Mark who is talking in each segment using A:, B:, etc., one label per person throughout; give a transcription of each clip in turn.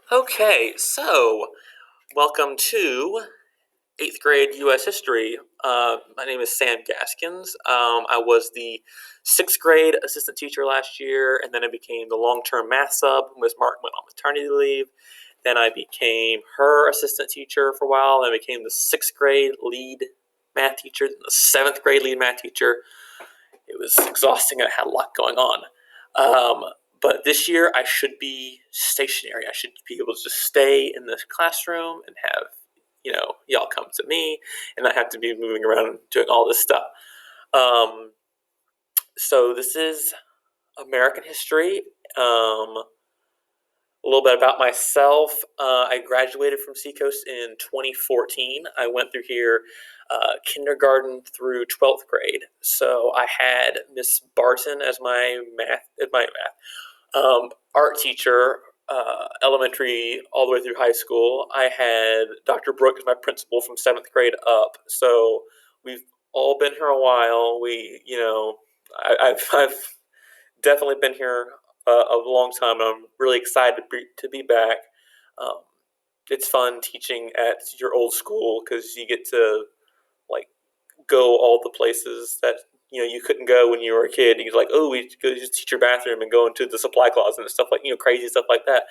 A: Okay, so welcome to 8th grade U.S. history. My name is Sam Gaskins. I was the 6th grade assistant teacher last year, and then I became the long-term math sub when Ms. Martin went on maternity leave. Then I became her assistant teacher for a while, and I became the 6th grade lead math teacher, the 7th grade lead math teacher. It was exhausting, and I had a lot going on. But this year, I should be stationary. I should be able to just stay in this classroom and have, y'all come to me and not have to be moving around and doing all this stuff. So this is American history. A little bit about myself. I graduated from Seacoast in 2014. I went through here kindergarten through 12th grade. So I had Miss Barton as my art teacher, elementary all the way through high school. I had Dr. Brooke as my principal from 7th grade up. So we've all been here a while. I've definitely been here a long time. I'm really excited to be back. Um, it's fun teaching at your old school because you get to like go all the places that you couldn't go when you were a kid. You're like, oh, we go just teach your bathroom and go into the supply closet and stuff like crazy stuff like that.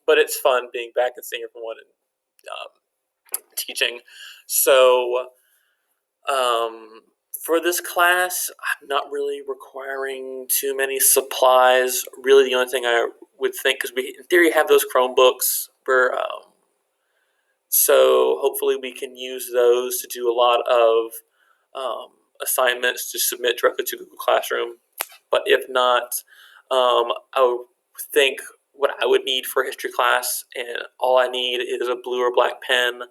A: But it's fun being back and seeing everyone and teaching. So for this class, I'm not really requiring too many supplies. Really, the only thing I would think, because we in theory have those Chromebooks, so hopefully we can use those to do a lot of assignments to submit directly to Google Classroom. But if not, I would think what I would need for a history class, and all I need is a blue or black pen.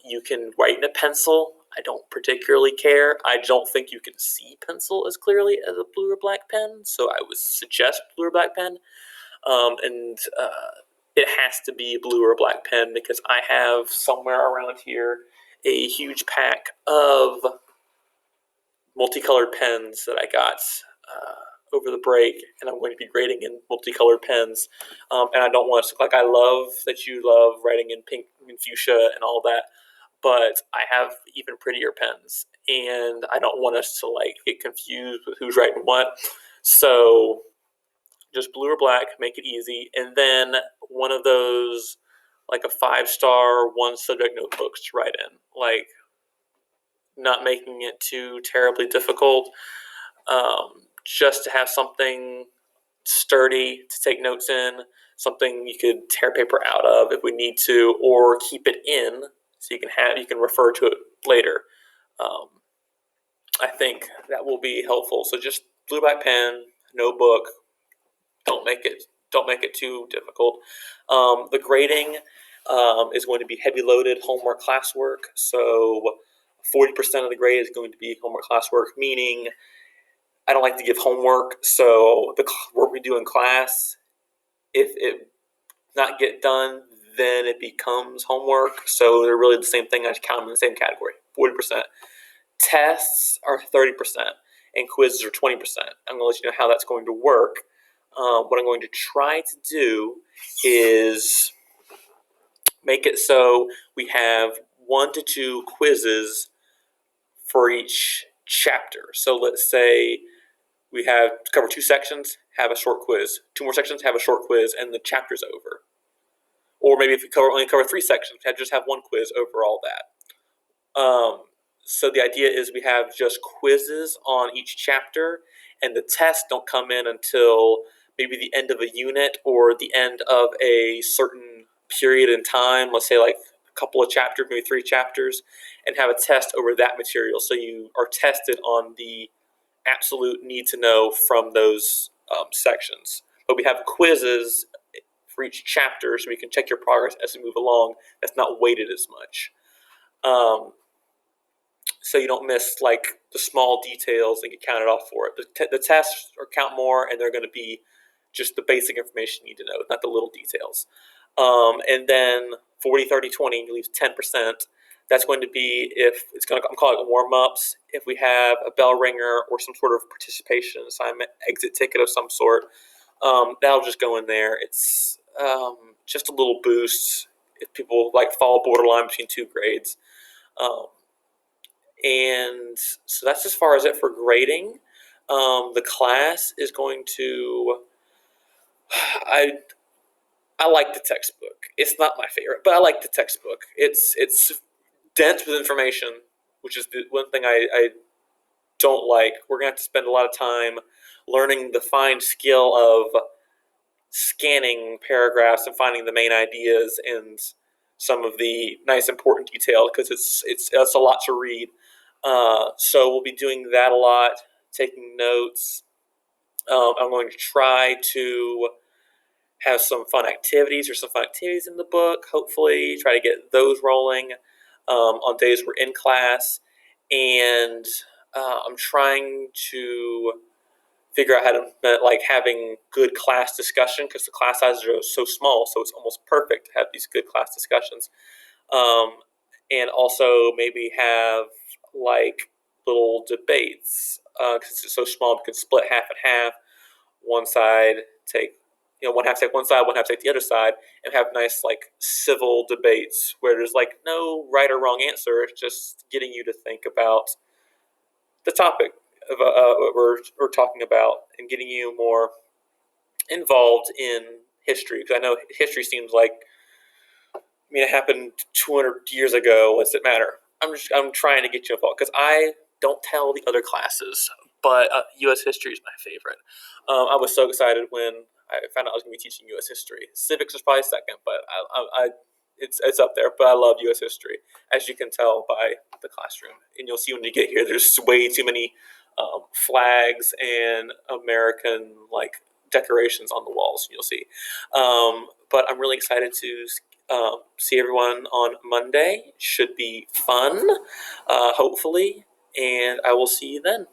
A: You can write in a pencil. I don't particularly care. I don't think you can see pencil as clearly as a blue or black pen, so I would suggest blue or black pen. And it has to be a blue or black pen because I have somewhere around here a huge pack of multicolored pens that I got over the break, and I'm going to be grading in multicolored pens. And I don't want to look like I love that you love writing in pink and fuchsia and all that, but I have even prettier pens, and I don't want us to get confused with who's writing what. So just blue or black, make it easy, and then one of those like a 5-star one subject notebooks to write in, not making it too terribly difficult, just to have something sturdy to take notes in, something you could tear paper out of if we need to, or keep it in so you can refer to it later. I think that will be helpful. So just blue black pen, notebook. Don't make it too difficult. The grading is going to be heavy loaded homework classwork. So 40% of the grade is going to be homework classwork, meaning I don't like to give homework. So the work we do in class, if it not get done, then it becomes homework. So they're really the same thing. I just count them in the same category. 40%. Tests are 30%, and quizzes are 20%. I'm going to let you know how that's going to work. What I'm going to try to do is make it so we have 1 to 2 quizzes for each chapter. So let's say we have to cover 2 sections, have a short quiz. 2 more sections, have a short quiz, and the chapter's over. Or maybe if we only cover 3 sections, just have 1 quiz over all that. So the idea is we have just quizzes on each chapter, and the tests don't come in until maybe the end of a unit or the end of a certain period in time, let's say like a couple of chapters, maybe 3 chapters, and have a test over that material. So you are tested on the absolute need to know from those sections. But we have quizzes for each chapter so we can check your progress as we move along. That's not weighted as much. So you don't miss the small details and get counted off for it. The tests count more, and they're going to be just the basic information you need to know, not the little details. And then 40, 30, 20 leaves 10%. That's going to be I'm calling it warm-ups. If we have a bell ringer or some sort of participation assignment, exit ticket of some sort, That'll just go in there. It's just a little boost if people like fall borderline between two grades. Um, and so that's as far as it for grading. The class is going to. I I like the textbook. It's not my favorite, but I like the textbook. It's dense with information, which is the one thing I don't like. We're gonna have to spend a lot of time learning the fine skill of scanning paragraphs and finding the main ideas and some of the nice important detail because it's a lot to read. So we'll be doing that a lot, taking notes. I'm going to try to have some fun activities or some fun activities in the book. Hopefully, try to get those rolling on days we're in class, and I'm trying to figure out how to like having good class discussion because the class sizes are so small, so it's almost perfect to have these good class discussions. Um, and also maybe have like little debates because it's so small. We could split half and half. One side take one half take one side, one half take the other side, and have nice like civil debates where there's like no right or wrong answer. It's just getting you to think about the topic of what we're talking about and getting you more involved in history because I know history seems like it happened 200 years ago. What's it matter? I'm trying to get you involved because I don't tell the other classes, but U.S. history is my favorite. I was so excited when I found out I was going to be teaching U.S. history. Civics was probably second, but it's up there. But I love U.S. history, as you can tell by the classroom, and you'll see when you get here. There's way too many flags and American like decorations on the walls. You'll see, but I'm really excited to see everyone on Monday. Should be fun, hopefully, and I will see you then.